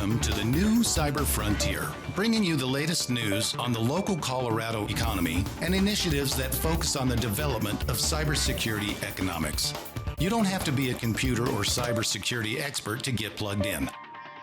Welcome to the new Cyber Frontier, bringing you the latest news on the local Colorado economy and initiatives that focus on the development of cybersecurity economics. You don't have to be a computer or cybersecurity expert to get plugged in.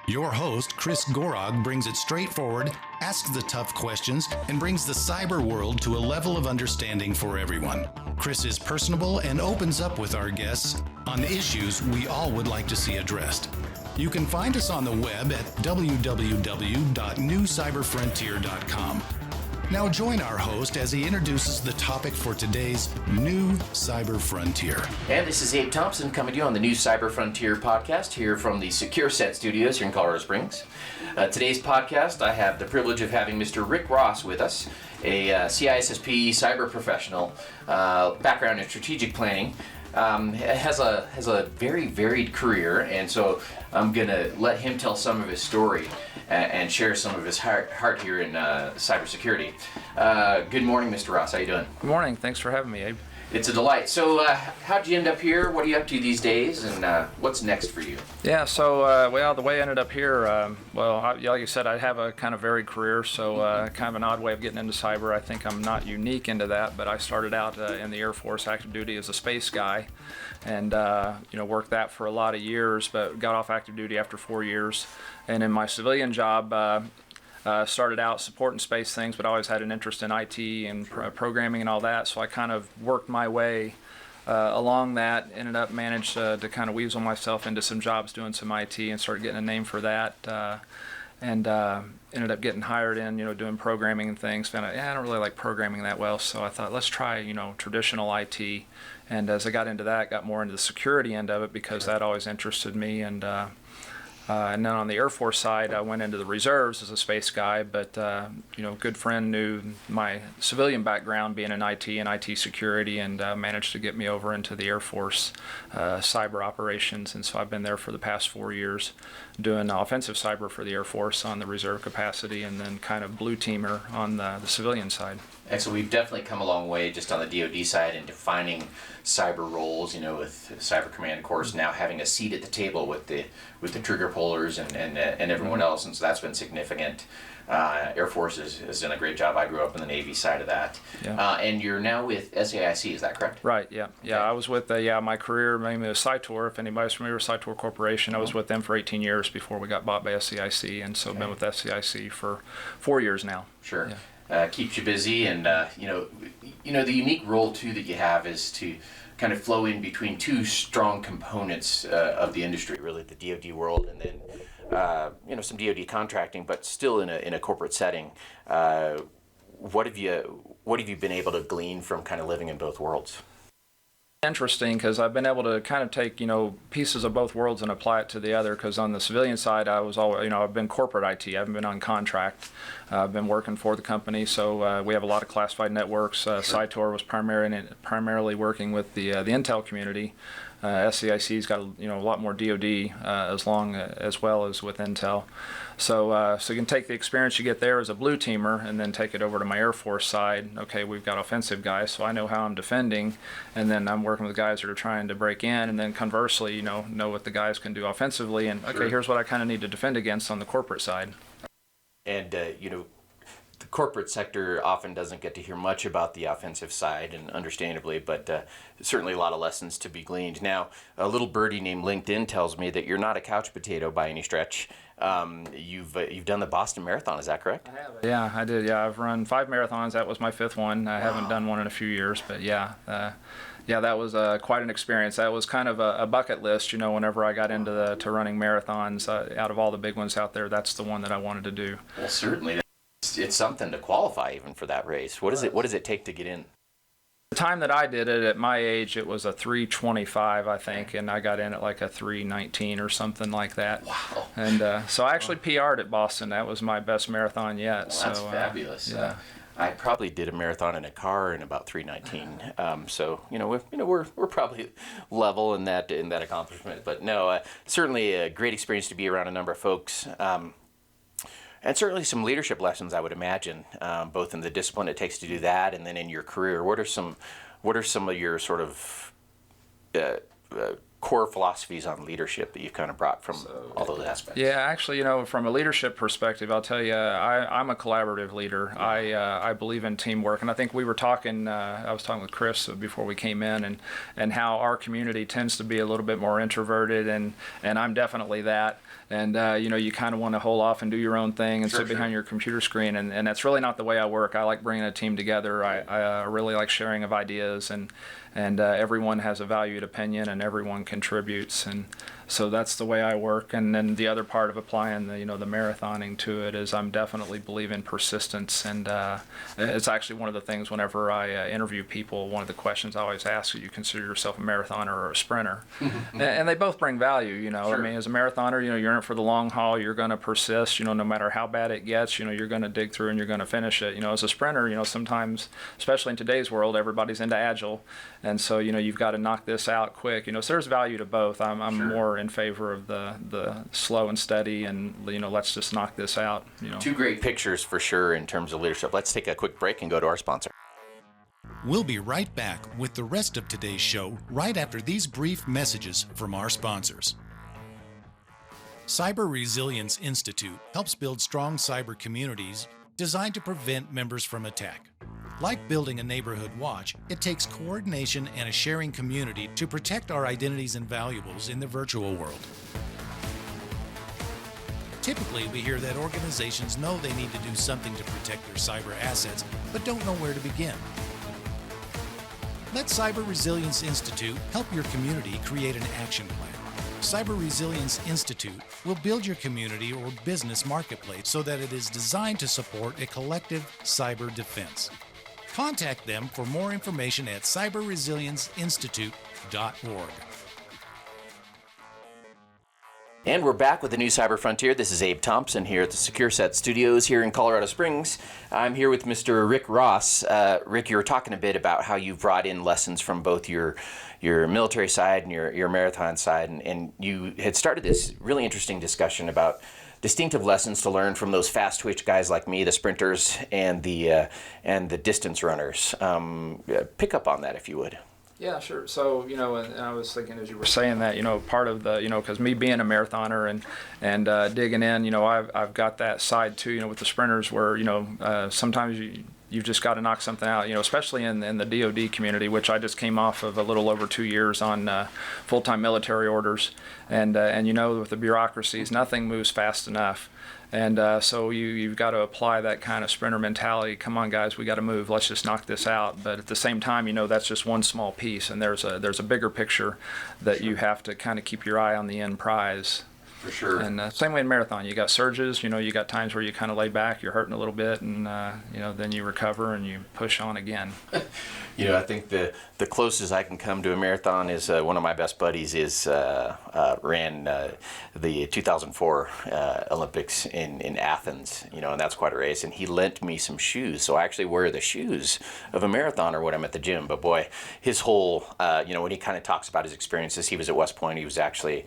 Your host, Chris Gorog, brings it straightforward, asks the tough questions, and brings the cyber world to a level of understanding for everyone. Chris is personable and opens up with our guests on issues we all would like to see addressed. You can find us on the web at www.newcyberfrontier.com. Now join our host as he introduces the topic for today's new Cyber Frontier. And this is Abe Thompson coming to you on the new Cyber Frontier podcast here from the Secure Set Studios here in Colorado Springs. Today's podcast, I have the privilege of having Mr. Rick Ross with us, a CISSP cyber professional, background in strategic planning. Has a very varied career, and so I'm going to let him tell some of his story and share some of his heart here in cybersecurity. Good morning, Mr. Ross. How you doing? Good morning. Thanks for having me, Abe. It's a delight. So how'd you end up here? What are you up to these days, and what's next for you? Yeah, so the way I ended up here, like you said, I have a kind of varied career, so kind of an odd way of getting into cyber. I think I'm not unique into that, but I started out in the Air Force active duty as a space guy, and worked that for a lot of years, but got off active duty after 4 years. And in my civilian job, started out supporting space things, but always had an interest in IT and programming and all that. So I kind of worked my way along that, managed to kind of weasel myself into some jobs doing some IT and started getting a name for that. And ended up getting hired in, doing programming and things. Found out, I don't really like programming that well, so I thought, let's try, traditional IT. And as I got into that, got more into the security end of it because that always interested me. And then on the Air Force side, I went into the reserves as a space guy, but good friend knew my civilian background being in IT and IT security, and managed to get me over into the Air Force cyber operations. And so I've been there for the past 4 years doing offensive cyber for the Air Force on the reserve capacity, and then kind of blue teamer on the civilian side. And so we've definitely come a long way just on the DoD side in defining cyber roles, with Cyber Command, of course, now having a seat at the table with the trigger pullers and everyone else, and so that's been significant. Air Force has done a great job. I grew up in the Navy side of that. Yeah. And you're now with SAIC, is that correct? Right, yeah. Okay. Yeah, I was with, my career mainly was Cytor. If anybody's familiar with Cytor Corporation, I was with them for 18 years before we got bought by SAIC, and so I've been with SAIC for 4 years now. Sure. Yeah. Keeps you busy, and the unique role too that you have is to kind of flow in between two strong components of the industry, really, the DoD world, and then some DoD contracting, but still in a corporate setting. What have you been able to glean from kind of living in both worlds? Interesting, because I've been able to kind of take pieces of both worlds and apply it to the other. Because on the civilian side, I was always I've been corporate IT. I haven't been on contract. I've been working for the company, so we have a lot of classified networks. Sure. Cytor was primarily working with the Intel community. SCIC's got a lot more DoD as well as with Intel. So you can take the experience you get there as a blue teamer and then take it over to my Air Force side. Okay, we've got offensive guys, so I know how I'm defending, and then I'm working with guys that are trying to break in, and then conversely, know what the guys can do offensively, and okay, here's what I kind of need to defend against on the corporate side. And the corporate sector often doesn't get to hear much about the offensive side, and understandably, but certainly a lot of lessons to be gleaned. Now, a little birdie named LinkedIn tells me that you're not a couch potato by any stretch. You've done the Boston Marathon, is that correct? I have. Yeah, I did. Yeah, I've run 5 marathons. That was my 5th one. I haven't done one in a few years, but that was quite an experience. That was kind of a bucket list, whenever I got into running marathons. Out of all the big ones out there, that's the one that I wanted to do. Well, certainly. It's something to qualify even for that race. What does it take to get in? The time that I did it, at my age, it was a 3:25, I think, and I got in at like a 3:19 or something like that. Wow. And so I actually PR'd at Boston. That was my best marathon yet. Well, that's fabulous. Yeah. I probably did a marathon in a car in about 3:19. So we're probably level in that accomplishment. But no, certainly a great experience to be around a number of folks. And certainly some leadership lessons, I would imagine, both in the discipline it takes to do that, and then in your career. What are some of your sort of core philosophies on leadership that you've kind of brought from all those aspects? Yeah, actually, from a leadership perspective, I'll tell you, I'm a collaborative leader. I believe in teamwork, and I think we were talking. I was talking with Chris before we came in, and how our community tends to be a little bit more introverted, and I'm definitely that. And you kind of want to hold off and do your own thing and sit behind your computer screen, and that's really not the way I work. I like bringing a team together. I really like sharing of ideas, and everyone has a valued opinion, and everyone contributes, and so that's the way I work. And then the other part of applying the marathoning to it is I'm definitely believe in persistence, and it's actually one of the things whenever I interview people, one of the questions I always ask is, you consider yourself a marathoner or a sprinter? And they both bring value. I mean, as a marathoner, you're in it for the long haul. You're going to persist. No matter how bad it gets, you're going to dig through and you're going to finish it. As a sprinter, sometimes, especially in today's world, everybody's into agile, and so you've got to knock this out quick. So there's value to both. I'm more in favor of the slow and steady, and let's just knock this out. Two great pictures for sure in terms of leadership. Let's take a quick break and go to our sponsor. We'll be right back with the rest of today's show right after these brief messages from our sponsors. Cyber Resilience Institute helps build strong cyber communities designed to prevent members from attack. Like building a neighborhood watch, it takes coordination and a sharing community to protect our identities and valuables in the virtual world. Typically, we hear that organizations know they need to do something to protect their cyber assets, but don't know where to begin. Let Cyber Resilience Institute help your community create an action plan. Cyber Resilience Institute will build your community or business marketplace so that it is designed to support a collective cyber defense. Contact them for more information at cyberresilienceinstitute.org. And we're back with the new Cyber Frontier. This is Abe Thompson here at the Secure Set Studios here in Colorado Springs. I'm here with Mr. Rick Ross. Rick, you were talking a bit about how you've brought in lessons from both your military side and your marathon side, and you had started this really interesting discussion about distinctive lessons to learn from those fast twitch guys like me, the sprinters, and the distance runners. Pick up on that if you would. Yeah, sure. So, and I was thinking as you were saying that, part of the, because me being a marathoner and digging in, I've got that side too, with the sprinters where, sometimes you've just got to knock something out, especially in the DoD community, which I just came off of a little over 2 years on full-time military orders. And with the bureaucracies, nothing moves fast enough. And so you've got to apply that kind of sprinter mentality. Come on, guys, we got to move. Let's just knock this out. But at the same time, that's just one small piece, and there's a bigger picture that you have to kind of keep your eye on the end prize. For sure. And same way in marathon, you got surges. You got times where you kind of lay back, you're hurting a little bit, and then you recover and you push on again. I think the closest I can come to a marathon is one of my best buddies ran the 2004 Olympics in Athens, and that's quite a race, and he lent me some shoes, so I actually wear the shoes of a marathoner when I'm at the gym. But boy, his whole, when he kind of talks about his experiences, he was at West Point, he was actually,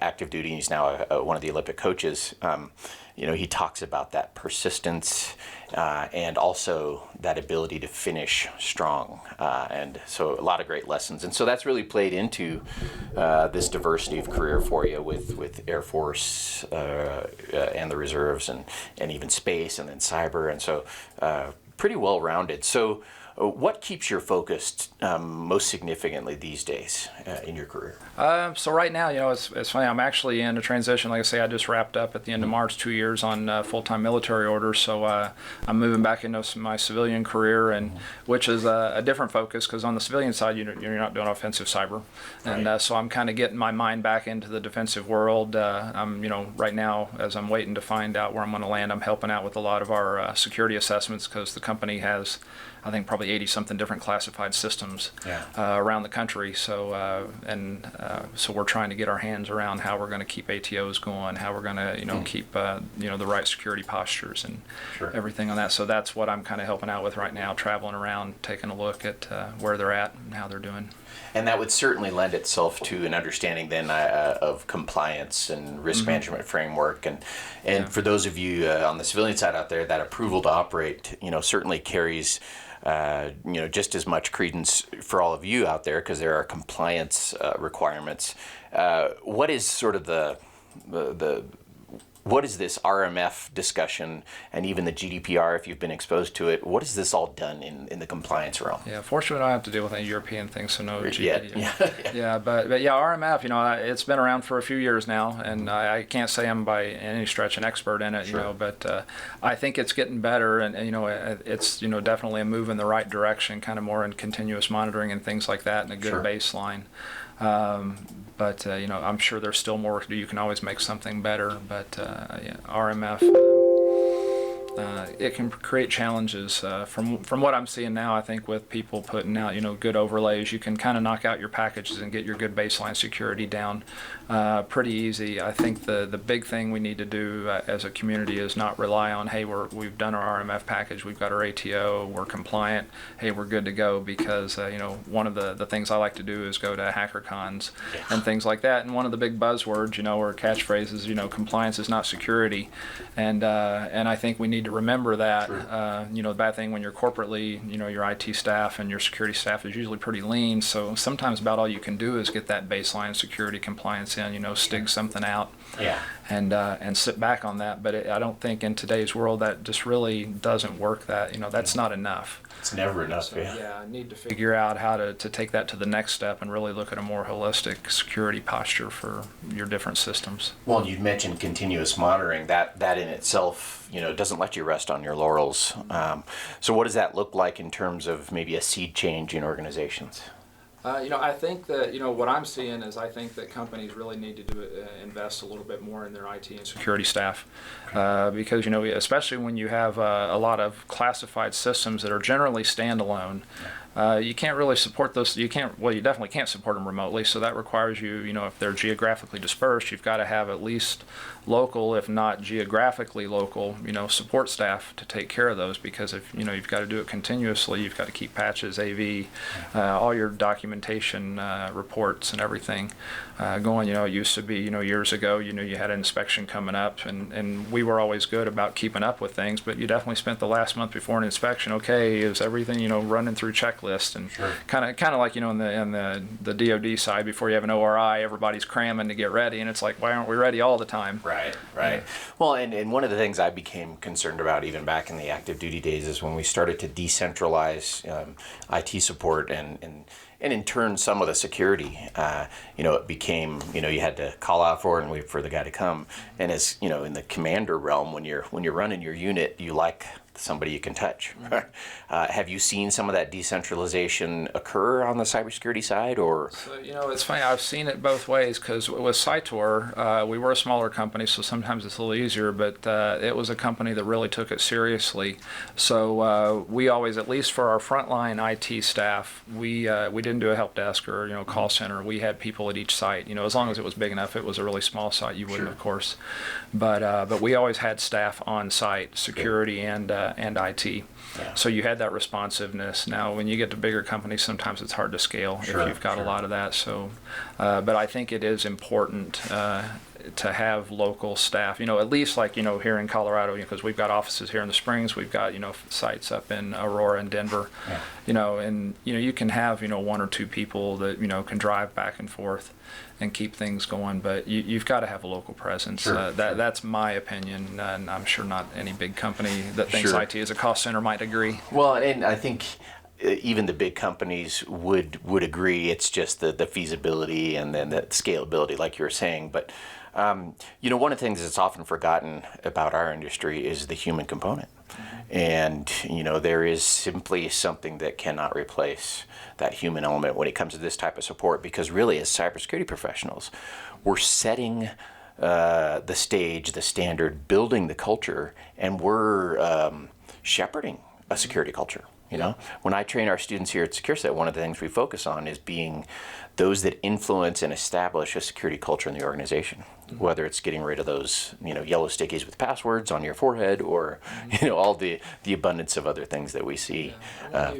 active duty, and he's now one of the Olympic coaches. He talks about that persistence and also that ability to finish strong. And so a lot of great lessons. And so that's really played into this diversity of career for you with Air Force and the reserves and even space and then cyber. And so pretty well-rounded. So what keeps you focused most significantly these days in your career? So right now, it's funny. I'm actually in a transition. Like I say, I just wrapped up at the end of March 2 years on full-time military orders. So I'm moving back into my civilian career, and which is a different focus because on the civilian side, you're not doing offensive cyber, and so I'm kind of getting my mind back into the defensive world. I'm right now as I'm waiting to find out where I'm going to land, I'm helping out with a lot of our security assessments because the company has, I think, probably 80-something different classified systems around the country. So so we're trying to get our hands around how we're going to keep ATOs going, how we're going to keep the right security postures and everything on that. So that's what I'm kind of helping out with right now, traveling around, taking a look at where they're at and how they're doing. And that would certainly lend itself to an understanding then of compliance and risk management framework. And for those of you on the civilian side out there, that approval to operate, certainly carries just as much credence for all of you out there, because there are compliance requirements. What is sort of what is this RMF discussion, and even the GDPR, if you've been exposed to it, what is this all done in the compliance realm? Yeah, fortunately, I don't have to deal with any European things, so no GDPR. Yeah. Yeah, but yeah, RMF, it's been around for a few years now, and I can't say I'm by any stretch an expert in it, Sure. but I think it's getting better, and it's definitely a move in the right direction, kind of more in continuous monitoring and things like that, and a good Sure. baseline. But I'm sure there's still more to do. You can always make something better, but RMF. It can create challenges. From what I'm seeing now, I think with people putting out good overlays, you can kind of knock out your packages and get your good baseline security down pretty easy. I think the big thing we need to do as a community is not rely on, hey, we've done our RMF package, we've got our ATO, we're compliant, hey, we're good to go, because one of the things I like to do is go to hacker cons and things like that, and one of the big buzzwords or catchphrases, compliance is not security, and I think we need to remember that. The bad thing when you're corporately, your IT staff and your security staff is usually pretty lean, so sometimes about all you can do is get that baseline security compliance in, stig something out, and sit back on that. But I don't think in today's world that just really doesn't work. That's not enough. It's never enough. So, I need to figure out how to take that to the next step and really look at a more holistic security posture for your different systems. Well, you mentioned continuous monitoring. That in itself, doesn't let you rest on your laurels. So what does that look like in terms of maybe a seed change in organizations? I think that what I'm seeing is I think that companies really need to invest a little bit more in their IT and security staff, because especially when you have a lot of classified systems that are generally standalone. You can't really support those. You definitely can't support them remotely. So that requires you, if they're geographically dispersed, you've got to have at least local, if not geographically local, support staff to take care of those, because if you've got to do it continuously, you've got to keep patches, AV, all your documentation, reports, and everything going. It used to be, years ago, you had an inspection coming up, and we were always good about keeping up with things, but you definitely spent the last month before an inspection. Okay, is everything running through checklists, and kind of like in the DoD side, before you have an ORI, everybody's cramming to get ready, and it's like, why aren't we ready all the time? Right. Well, and one of the things I became concerned about even back in the active duty days is when we started to decentralize IT support and in turn some of the security. It became you had to call out for it and wait for the guy to come. And as in the commander realm, when you're running your unit, you like somebody you can touch. Have you seen some of that decentralization occur on the cybersecurity side, or? So, it's funny. I've seen it both ways, because with Cytor, we were a smaller company, so sometimes it's a little easier, but it was a company that really took it seriously. So we always, at least for our frontline IT staff, we didn't do a help desk or call center. We had people at each site. As long as it was big enough. If it was a really small site, you wouldn't, of course. But we always had staff on site, security and IT. So you had that responsiveness. Now, when you get to bigger companies, sometimes it's hard to scale if you've got a lot of that. So, but I think it is important to have local staff. At least like here in Colorado, because we've got offices here in the Springs, we've got sites up in Aurora and Denver. And you can have one or two people that can drive back and forth and keep things going, but you've got to have a local presence. That's my opinion, and I'm sure not any big company that thinks IT is a cost center might agree. Well, and I think even the big companies would agree. It's just the feasibility and then the scalability, like you were saying. But one of the things that's often forgotten about our industry is the human component. And there is simply something that cannot replace that human element when it comes to this type of support, because really, as cybersecurity professionals, we're setting the stage, the standard, building the culture, and we're shepherding a security culture. When I train our students here at SecureSet, one of the things we focus on is being those that influence and establish a security culture in the organization. Whether it's getting rid of those, yellow stickies with passwords on your forehead, or all the abundance of other things that we see,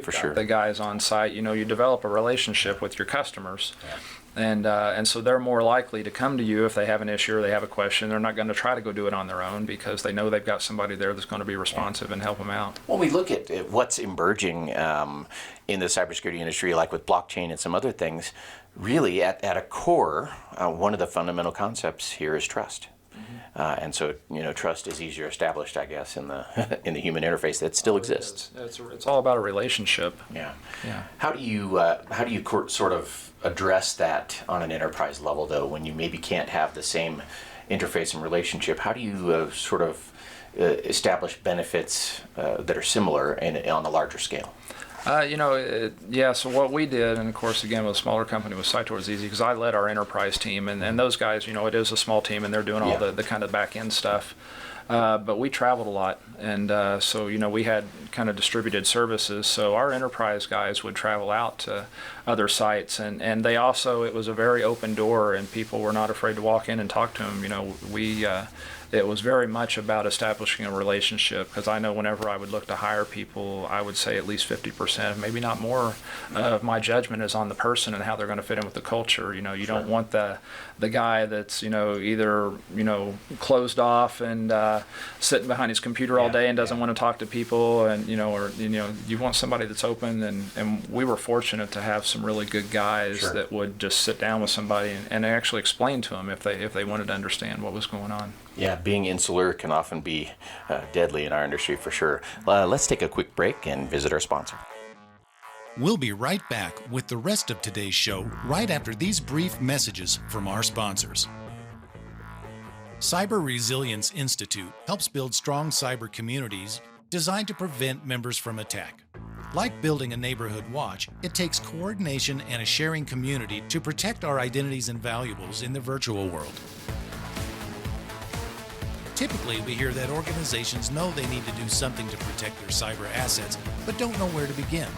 for sure. The guys on site, you develop a relationship with your customers. And so they're more likely to come to you if they have an issue or they have a question. They're not going to try to go do it on their own because they know they've got somebody there that's going to be responsive and help them out. When we look at what's emerging in the cybersecurity industry, like with blockchain and some other things, really at a core, one of the fundamental concepts here is trust. And so, trust is easier established, I guess, in the in the human interface that still exists. It's all about a relationship. Yeah. Yeah. How do you sort of address that on an enterprise level, though, when you maybe can't have the same interface and relationship? How do you sort of establish benefits that are similar and on a larger scale? So what we did, and of course, again, with a smaller company with Cytor, is easy because I led our enterprise team, and those guys, it is a small team, and they're doing all the kind of back end stuff. But we traveled a lot, and so we had kind of distributed services. So our enterprise guys would travel out to other sites, and they also, it was a very open door, and people were not afraid to walk in and talk to them. It was very much about establishing a relationship, because I know whenever I would look to hire people, I would say at least 50%, maybe not more, of my judgment is on the person and how they're going to fit in with the culture. You don't want the guy that's either closed off and sitting behind his computer all day and doesn't want to talk to people, and you want somebody that's open, and we were fortunate to have some really good guys that would just sit down with somebody and actually explain to them if they wanted to understand what was going on. Yeah, being insular can often be deadly in our industry for sure. Let's take a quick break and visit our sponsor. We'll be right back with the rest of today's show right after these brief messages from our sponsors. Cyber Resilience Institute helps build strong cyber communities designed to prevent members from attack. Like building a neighborhood watch, it takes coordination and a sharing community to protect our identities and valuables in the virtual world. Typically, we hear that organizations know they need to do something to protect their cyber assets, but don't know where to begin.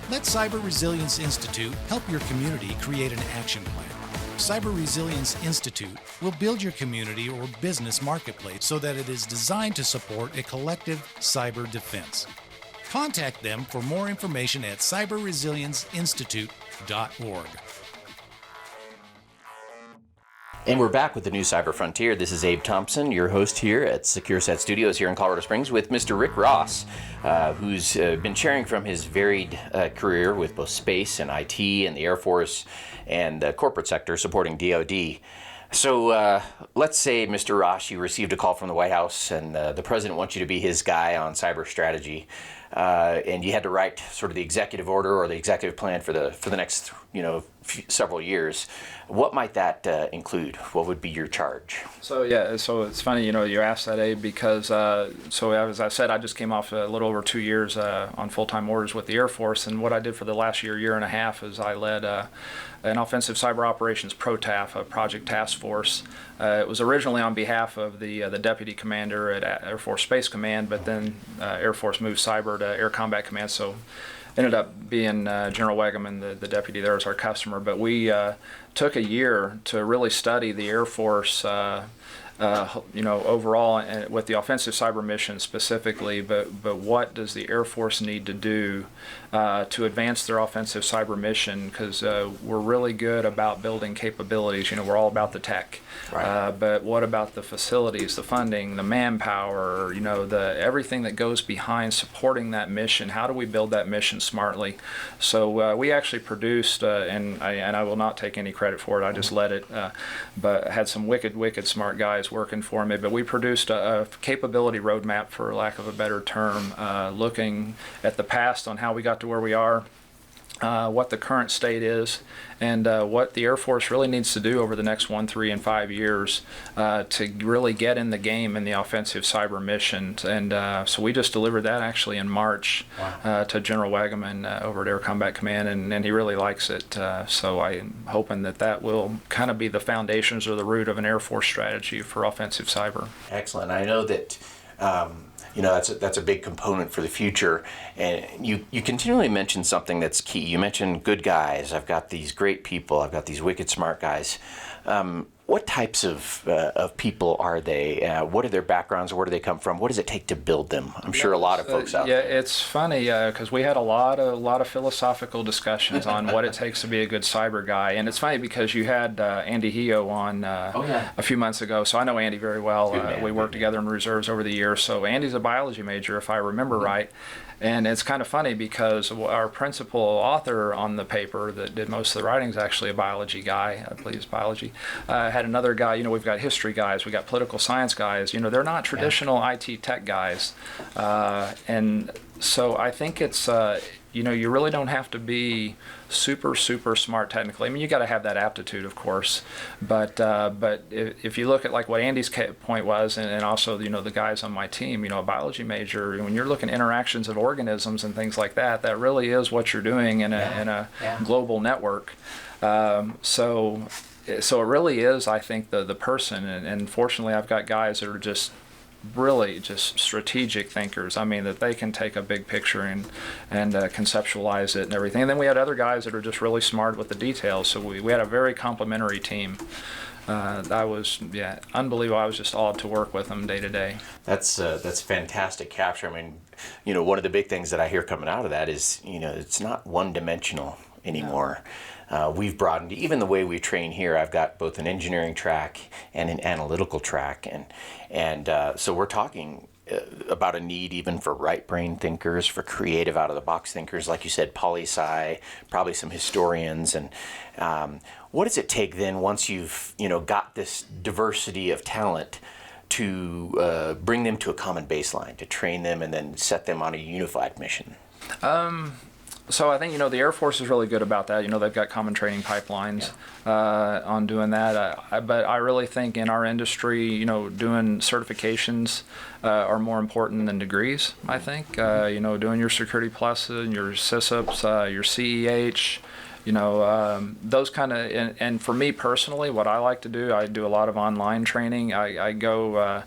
Let Cyber Resilience Institute help your community create an action plan. Cyber Resilience Institute will build your community or business marketplace so that it is designed to support a collective cyber defense. Contact them for more information at cyberresilienceinstitute.org. And we're back with the new Cyber Frontier. This is Abe Thompson, your host here at SecureSet Studios here in Colorado Springs with Mr. Rick Ross, who's been sharing from his varied career with both space and IT and the Air Force and the corporate sector supporting DoD. So let's say, Mr. Ross, you received a call from the White House and the president wants you to be his guy on cyber strategy, and you had to write sort of the executive order or the executive plan for the next several years. What might that include? What would be your charge? So it's funny, you asked that, Abe, because as I said, I just came off a little over 2 years on full-time orders with the Air Force, and what I did for the last year and a half is I led an offensive cyber operations PROTAF, a project task force. It was originally on behalf of the deputy commander at Air Force Space Command, but then Air Force moved cyber to Air Combat Command, so ended up being General Wegeman, the deputy there, as our customer. But we took a year to really study the Air Force overall, and with the offensive cyber mission specifically, but what does the Air Force need to do to advance their offensive cyber mission? Because we're really good about building capabilities. We're all about the tech. Right. But what about the facilities, the funding, the manpower, everything that goes behind supporting that mission? How do we build that mission smartly? So we actually produced, and I will not take any credit for it, I just led it, but had some wicked smart guys working for me. But we produced a capability roadmap, for lack of a better term, looking at the past on how we got to where we are, what the current state is, and what the Air Force really needs to do over the next 1, 3, and 5 years to really get in the game in the offensive cyber missions. And so we just delivered that actually in March. Wow. To General Wegeman over at Air Combat Command, and he really likes it. So I'm hoping that will kind of be the foundations or the root of an Air Force strategy for offensive cyber. Excellent. I know that that's a big component for the future. And you continually mention something that's key. You mentioned good guys. I've got these great people. I've got these wicked smart guys. What types of people are they? What are their backgrounds? Where do they come from? What does it take to build them? I'm sure a lot of folks out there. Yeah, it's funny because we had a lot of philosophical discussions on what it takes to be a good cyber guy, and it's funny because you had Andy Hio on a few months ago, so I know Andy very well. We worked together in reserves over the years. So Andy's a biology major, if I remember right. And it's kind of funny because our principal author on the paper that did most of the writing is actually a biology guy, I believe it's biology. Had another guy, we've got history guys, we've got political science guys, they're not traditional IT tech guys. And so I think it's, you really don't have to be super smart technically. I mean, you got to have that aptitude, of course. But if you look at like what Andy's point was, and also the guys on my team, a biology major, when you're looking at interactions of organisms and things like that, that really is what you're doing in a global network. So it really is, I think, the person. And fortunately, I've got guys that are just really just strategic thinkers. I mean, that they can take a big picture and conceptualize it and everything. And then we had other guys that are just really smart with the details. So we had a very complementary team. I was unbelievable. I was just awed to work with them day to day. That's fantastic capture. I mean, one of the big things that I hear coming out of that is it's not one dimensional anymore. We've broadened even the way we train here. I've got both an engineering track and an analytical track, and so we're talking about a need even for right brain thinkers, for creative out of the box thinkers, like you said, poli-sci, probably some historians. And what does it take then once you've got this diversity of talent to bring them to a common baseline, to train them and then set them on a unified mission? So I think, the Air Force is really good about that. They've got common training pipelines on doing that. But I really think in our industry, doing certifications are more important than degrees, I think. Doing your Security Plus and your CISIPs, your CEH, those kind of, and for me personally, what I like to do, I do a lot of online training. I go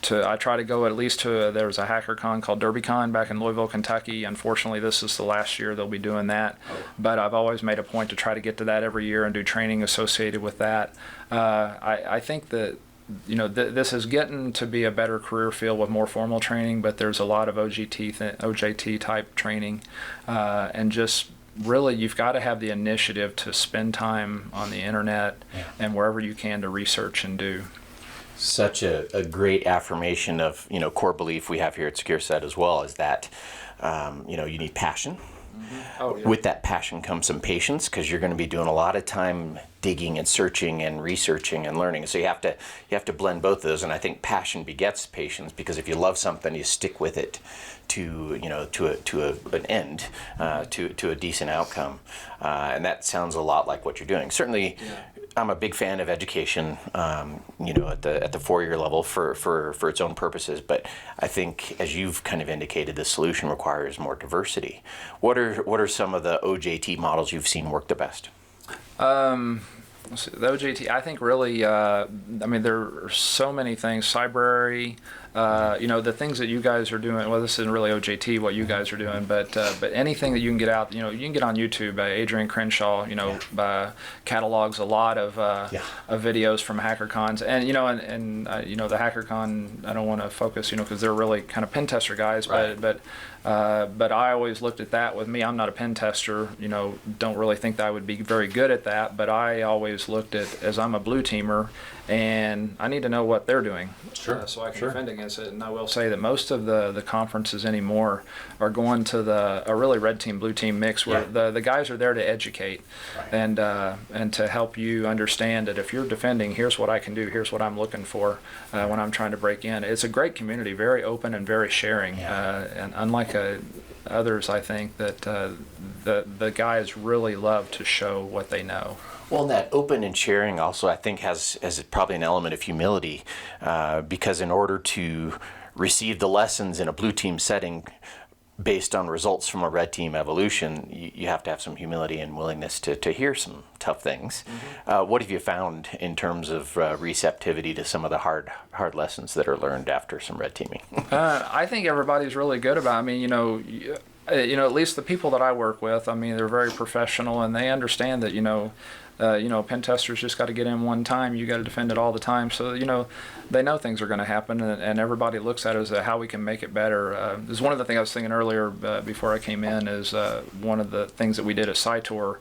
I try to go at least to, there was a HackerCon called DerbyCon back in Louisville, Kentucky. Unfortunately, this is the last year they'll be doing that. But I've always made a point to try to get to that every year and do training associated with that. I think that this is getting to be a better career field with more formal training, but there's a lot of OJT type training, and just really you've got to have the initiative to spend time on the internet and wherever you can to research and do. Such a great affirmation of core belief we have here at SecureSet as well, is that you need passion. With that passion comes some patience, because you're going to be doing a lot of time digging and searching and researching and learning. So you have to blend both of those, and I think passion begets patience, because if you love something, you stick with it to an end, to a decent outcome, and that sounds a lot like what you're doing. Certainly. I'm a big fan of education, at the 4-year level for its own purposes. But I think, as you've kind of indicated, the solution requires more diversity. What are some of the OJT models you've seen work the best? Let's see, the OJT, I think really, there are so many things. Cybrary, the things that you guys are doing. Well, this isn't really OJT what you guys are doing, but anything that you can get out. You can get on YouTube. Adrian Crenshaw, catalogs a lot of videos from HackerCons, and the HackerCon. I don't want to focus, because they're really kind of pen tester guys, right. But I always looked at that with me. I'm not a pen tester, don't really think that I would be very good at that, but I always looked at, as I'm a blue teamer, and I need to know what they're doing, so I can defend against it. And I will say that most of the conferences anymore are going to a really red team, blue team mix, where the guys are there to educate, and to help you understand that if you're defending, here's what I can do, here's what I'm looking for when I'm trying to break in. It's a great community, very open and very sharing, and unlike others, I think that the guys really love to show what they know. Well, that open and sharing also, I think, has probably an element of humility, because in order to receive the lessons in a blue team setting based on results from a red team evolution, you have to have some humility and willingness to hear some tough things. What have you found in terms of receptivity to some of the hard lessons that are learned after some red teaming? I think everybody's really good about it. At least the people that I work with, I mean, they're very professional, and they understand that, pen testers just got to get in one time. You got to defend it all the time. So, they know things are going to happen, and everybody looks at it as how we can make it better. This is one of the things I was thinking earlier before I came in is one of the things that we did at SciTor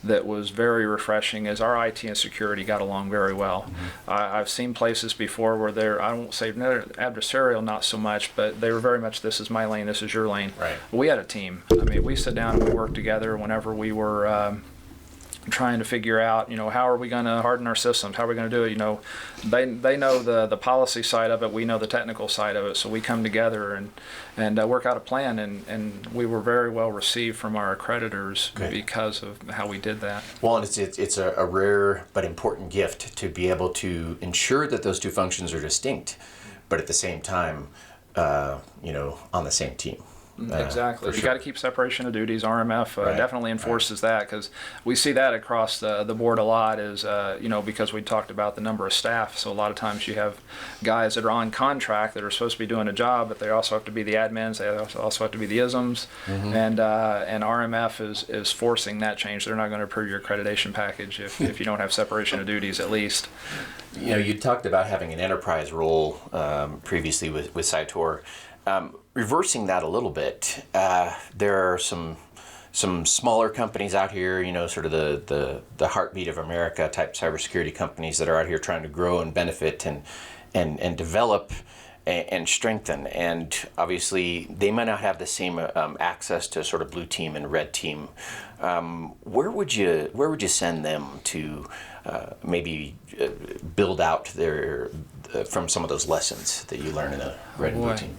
that was very refreshing is our IT and security got along very well. Mm-hmm. I've seen places before where I won't say adversarial, not so much, but they were very much, this is my lane, this is your lane. Right. We had a team. I mean, we sit down and we work together whenever we were trying to figure out, how are we going to harden our systems? How are we going to do it? They know the policy side of it. We know the technical side of it. So we come together and work out a plan. And we were very well received from our accreditors because of how we did that. Well, and it's a rare but important gift to be able to ensure that those two functions are distinct, but at the same time, on the same team. Exactly. You got to keep separation of duties. RMF definitely enforces that, because we see that across the board a lot is, because we talked about the number of staff. So a lot of times you have guys that are on contract that are supposed to be doing a job, but they also have to be the admins. They also have to be the ISMs. Mm-hmm. And RMF is forcing that change. They're not going to approve your accreditation package if you don't have separation of duties at least. You talked about having an enterprise role previously with SciTor. Reversing that a little bit, there are some smaller companies out here, sort of the heartbeat of America type cybersecurity companies that are out here trying to grow and benefit and develop and strengthen. And obviously, they might not have the same access to sort of blue team and red team. Where would you send them to maybe build out their from some of those lessons that you learn in a red and blue team?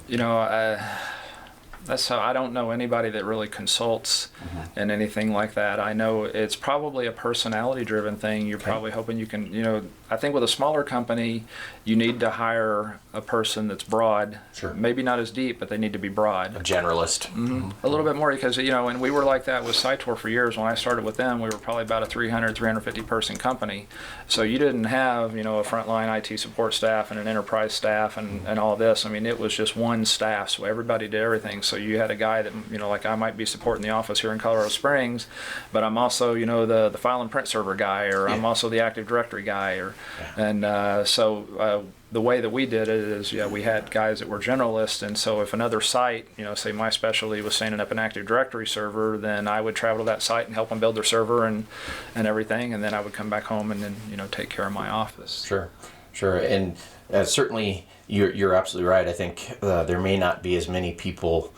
That's how I don't know anybody that really consults and anything like that. I know it's probably a personality driven thing. You're probably hoping you can, I think with a smaller company, you need to hire a person that's broad. Sure. Maybe not as deep, but they need to be broad. A generalist. Mm-hmm. A little bit more because, and we were like that with SciTor for years. When I started with them, we were probably about a 350 person company. So you didn't have, a frontline IT support staff and an enterprise staff and all this. I mean, it was just one staff, so everybody did everything. So you had a guy that, like I might be supporting the office here in Colorado Springs, but I'm also, the file and print server guy, or I'm also the Active Directory guy, so the way that we did it is, we had guys that were generalists, and so if another site, say my specialty was standing up an Active Directory server, then I would travel to that site and help them build their server and everything, and then I would come back home and then, take care of my office. Sure, and certainly you're absolutely right. I think there may not be as many people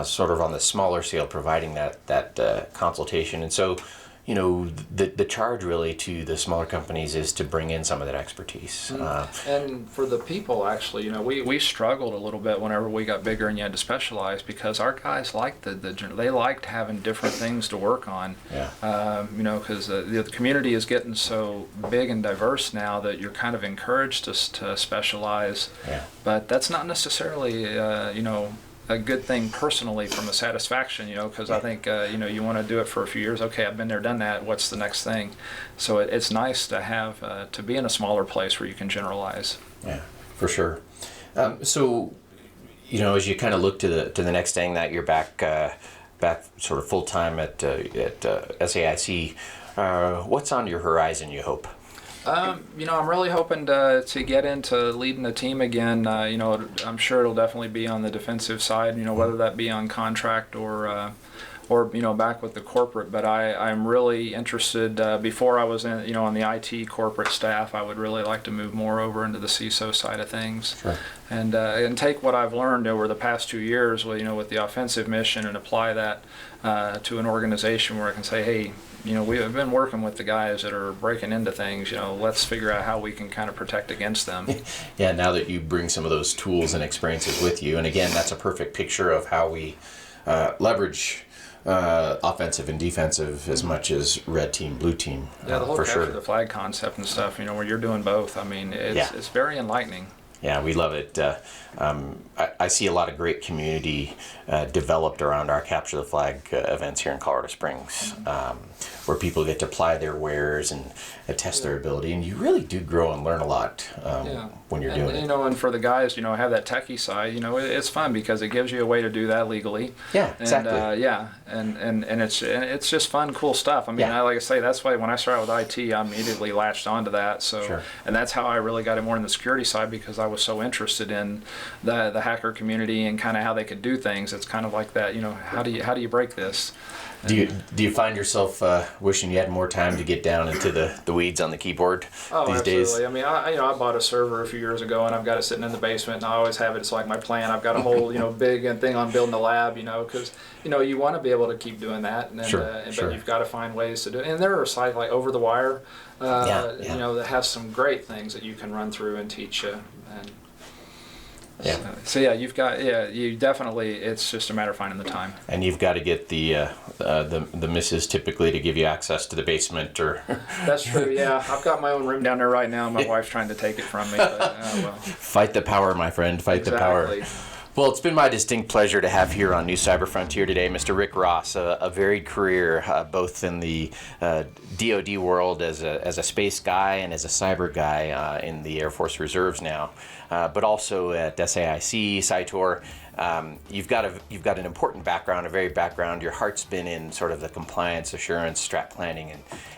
sort of on the smaller scale providing that consultation, and so the charge really to the smaller companies is to bring in some of that expertise. And for the people, actually, we struggled a little bit whenever we got bigger and you had to specialize, because our guys liked they liked having different things to work on. Because the community is getting so big and diverse now that you're kind of encouraged to specialize. But that's not necessarily, a good thing personally from a satisfaction, because I think, you want to do it for a few years. Okay, I've been there, done that. What's the next thing? So it's nice to have, to be in a smaller place where you can generalize. Yeah, for sure. So, as you kind of look to the next thing that you're back sort of full time at SAIC, what's on your horizon, you hope? I'm really hoping to get into leading a team again. I'm sure it'll definitely be on the defensive side, whether that be on contract or back with the corporate. But I'm really interested, before I was in, on the IT corporate staff, I would really like to move more over into the CISO side of things. Sure. And take what I've learned over the past 2 years with the offensive mission and apply that to an organization where I can say, hey, we have been working with the guys that are breaking into things. Let's figure out how we can kind of protect against them. Yeah, now that you bring some of those tools and experiences with you, and again, that's a perfect picture of how we leverage offensive and defensive as much as red team, blue team. Yeah, the whole for capture sure. the flag concept and stuff. Where you're doing both. I mean, it's very enlightening. Yeah, we love it. I see a lot of great community developed around our Capture the Flag events here in Colorado Springs, where people get to apply their wares and test their ability, and you really do grow and learn a lot when you're doing it. You know, and for the guys, you know, have that techie side, you know, it's fun because it gives you a way to do that legally. Yeah, exactly. And it's just fun, cool stuff. I mean, like I say, that's why when I started with IT, I immediately latched onto that. So, Sure. And that's how I really got more in the security side, because I was so interested in the hacker community and kind of how they could do things. It's kind of like that, you know, how do you break this? Do you find yourself wishing you had more time to get down into the weeds on the keyboard these days? I mean, I bought a server a few years ago, and I've got it sitting in the basement, and I always have it. It's like my plan. I've got a whole big thing on building a lab, because you want to be able to keep doing that, and then, but you've got to find ways to do it. And there are sites like Over the Wire, that have some great things that you can run through and teach you. And So you definitely, it's just a matter of finding the time. And you've got to get the missus typically to give you access to the basement, or. That's true. Yeah, I've got my own room down there right now. My wife's trying to take it from me. But, well. Fight the power, my friend. Fight the power. Well, it's been my distinct pleasure to have here on New Cyber Frontier today Mr. Rick Ross, a varied career both in the DoD world as a space guy and as a cyber guy in the Air Force Reserves now, but also at SAIC, Cytor. You've got an important background, a varied background. Your heart's been in sort of the compliance, assurance, strat planning,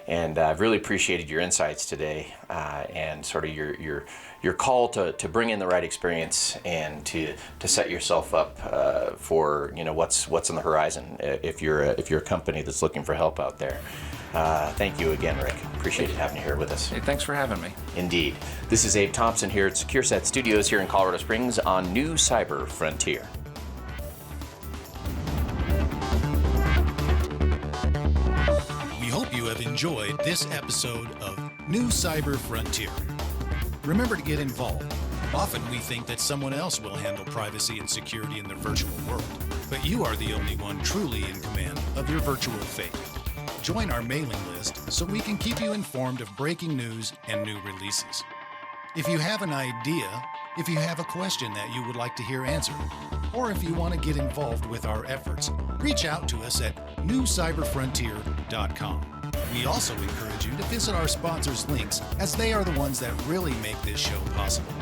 and I've really appreciated your insights today and sort of your call to bring in the right experience and to set yourself up for what's on the horizon if you're a company that's looking for help out there. Thank you again, Rick. Appreciate having you here with us. Hey, thanks for having me. Indeed. This is Abe Thompson here at SecureSet Studios here in Colorado Springs on New Cyber Frontier. We hope you have enjoyed this episode of New Cyber Frontier. Remember to get involved. Often we think that someone else will handle privacy and security in the virtual world, but you are the only one truly in command of your virtual fate. Join our mailing list so we can keep you informed of breaking news and new releases. If you have an idea, if you have a question that you would like to hear answered, or if you want to get involved with our efforts, reach out to us at newcyberfrontier.com. We also encourage you to visit our sponsors' links, as they are the ones that really make this show possible.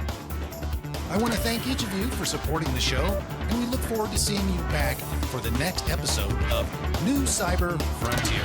I want to thank each of you for supporting the show, and we look forward to seeing you back for the next episode of New Cyber Frontier.